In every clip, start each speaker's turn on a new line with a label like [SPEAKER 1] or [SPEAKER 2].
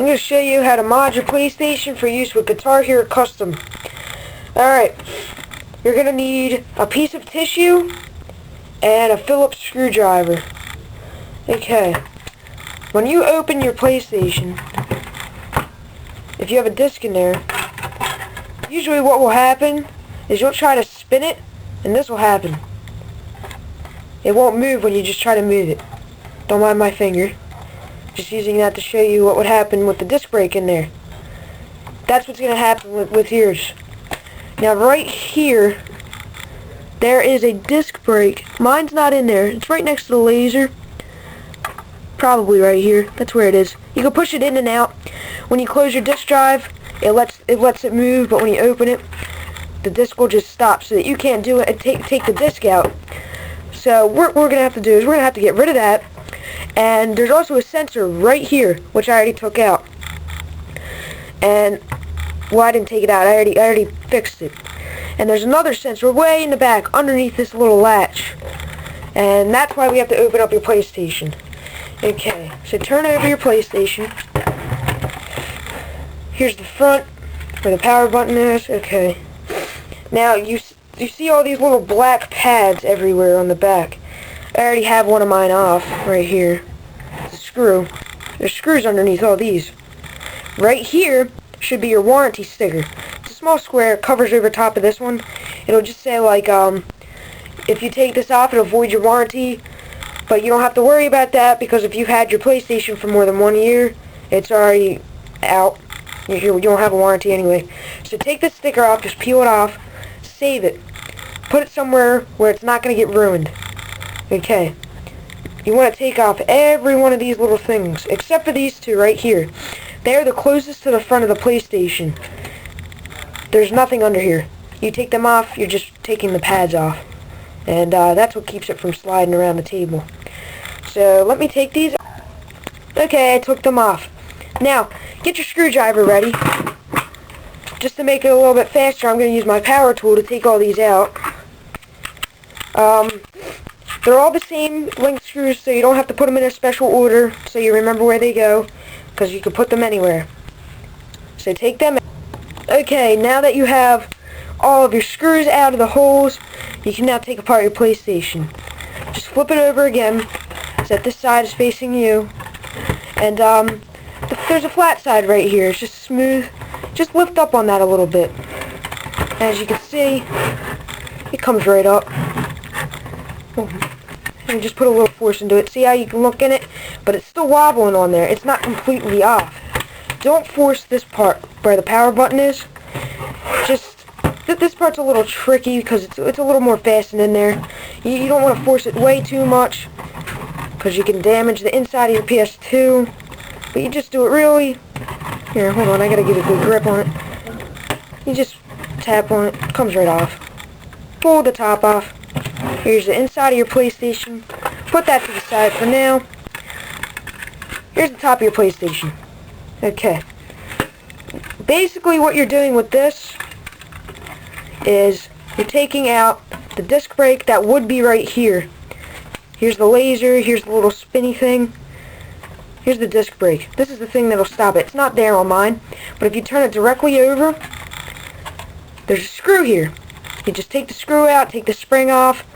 [SPEAKER 1] I'm going to show you how to mod your PlayStation for use with Guitar Hero Custom. Alright, you're going to need a piece of tissue and a Phillips screwdriver. Okay, when you open your PlayStation, if you have a disc in there, usually what will happen is you'll try to spin it, and this will happen. It won't move when you just try to move it. Don't mind my finger. Just using that to show you what would happen with the disc brake in there. That's what's going to happen with yours. Now right here, there is a disc brake. Mine's not in there. It's right next to the laser. Probably right here. That's where it is. You can push it in and out. When you close your disc drive, it lets it move, but when you open it, the disc will just stop so that you can't do it and take the disc out. So what we're going to have to do is we're going to have to get rid of that. And there's also a sensor right here, which I already took out. And, well, I didn't take it out. I already fixed it. And there's another sensor way in the back underneath this little latch. And that's why we have to open up your PlayStation. Okay, so turn over your PlayStation. Here's the front, where the power button is. Okay. Now, you see all these little black pads everywhere on the back. I already have one of mine off, right here. It's a screw. There's screws underneath all these. Right here should be your warranty sticker. It's a small square, covers over top of this one. It'll just say, like, if you take this off, it'll void your warranty. But you don't have to worry about that, because if you've had your PlayStation for more than 1 year, it's already out. You don't have a warranty anyway. So take this sticker off, just peel it off, save it. Put it somewhere where it's not going to get ruined. Okay. You want to take off every one of these little things, except for these two right here. They're the closest to the front of the PlayStation. There's nothing under here. You take them off, you're just taking the pads off. And that's what keeps it from sliding around the table. So let me take these. Okay, I took them off. Now, get your screwdriver ready. Just to make it a little bit faster, I'm going to use my power tool to take all these out. They're all the same length screws, so you don't have to put them in a special order, so you remember where they go, because you can put them anywhere. So take them out. Okay, now that you have all of your screws out of the holes, you can now take apart your PlayStation. Just flip it over again, so that this side is facing you. And there's a flat side right here. It's just smooth. Just lift up on that a little bit. As you can see, it comes right up. And just put a little force into it. See how you can look in it? But it's still wobbling on there. It's not completely off. Don't force this part where the power button is. Just, this part's a little tricky because it's a little more fastened in there. You don't want to force it way too much because you can damage the inside of your PS2. But you just do it really... Here, hold on. I gotta get a good grip on it. You just tap on it. It comes right off. Pull the top off. Here's the inside of your PlayStation. Put that to the side for now. Here's the top of your PlayStation. Okay. Basically what you're doing with this is you're taking out the disc brake that would be right here. Here's the laser. Here's the little spinny thing. Here's the disc brake. This is the thing that'll stop it. It's not there on mine. But if you turn it directly over, there's a screw here. You just take the screw out, take the spring off,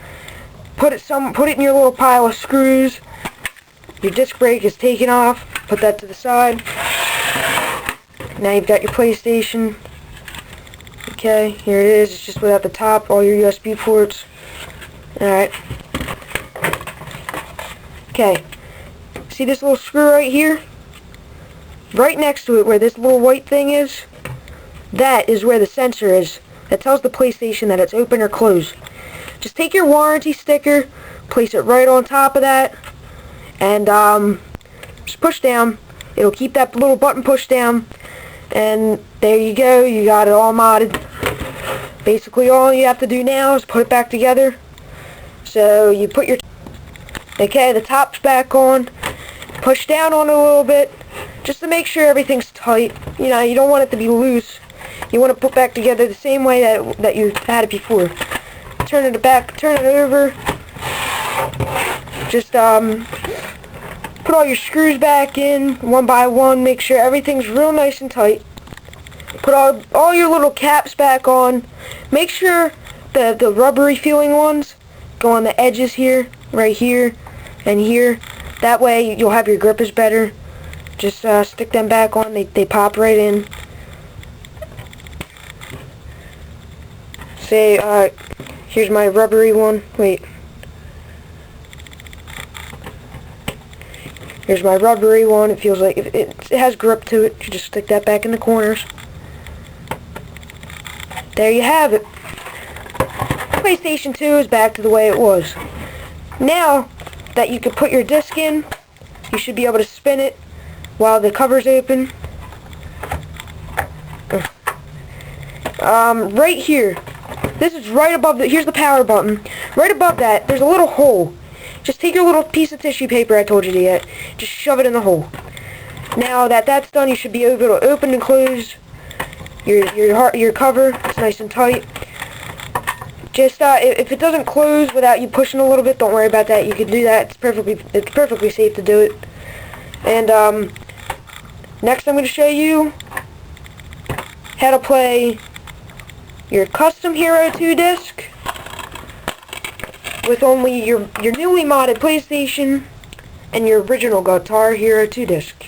[SPEAKER 1] put it in your little pile of screws. Your disc brake is taken off. Put that to the side. Now you've got your PlayStation. Okay, here it is. It's just without the top, all your USB ports. Alright. Okay. See this little screw right here? Right next to it where this little white thing is, that is where the sensor is. That tells the PlayStation that it's open or closed. Just take your warranty sticker, place it right on top of that, and just push down. It'll keep that little button pushed down, and there you go. You got it all modded. Basically all you have to do now is put it back together. So you put your... Okay, the top's back on. Push down on it a little bit, just to make sure everything's tight. You know, you don't want it to be loose. You want to put back together the same way that you had it before. Turn it back, turn it over. Just put put all your screws back in one by one. Make sure everything's real nice and tight. Put all your little caps back on. Make sure the rubbery feeling ones go on the edges here, right here, and here. That way you'll have your grip is better. Just stick them back on. They pop right in. Say, here's my rubbery one. Wait. Here's my rubbery one. It feels like it has grip to it. You just stick that back in the corners. There you have it. PlayStation 2 is back to the way it was. Now that you can put your disc in, you should be able to spin it while the cover's open. Right here. This is right above here's the power button. Right above that, there's a little hole. Just take your little piece of tissue paper I told you to get. Just shove it in the hole. Now that that's done, you should be able to open and close your cover. It's nice and tight. Just if it doesn't close without you pushing a little bit, don't worry about that. You can do that. It's perfectly safe to do it. And next I'm going to show you how to play your custom Hero 2 disc with only your newly modded PlayStation and your original Guitar Hero 2 disc.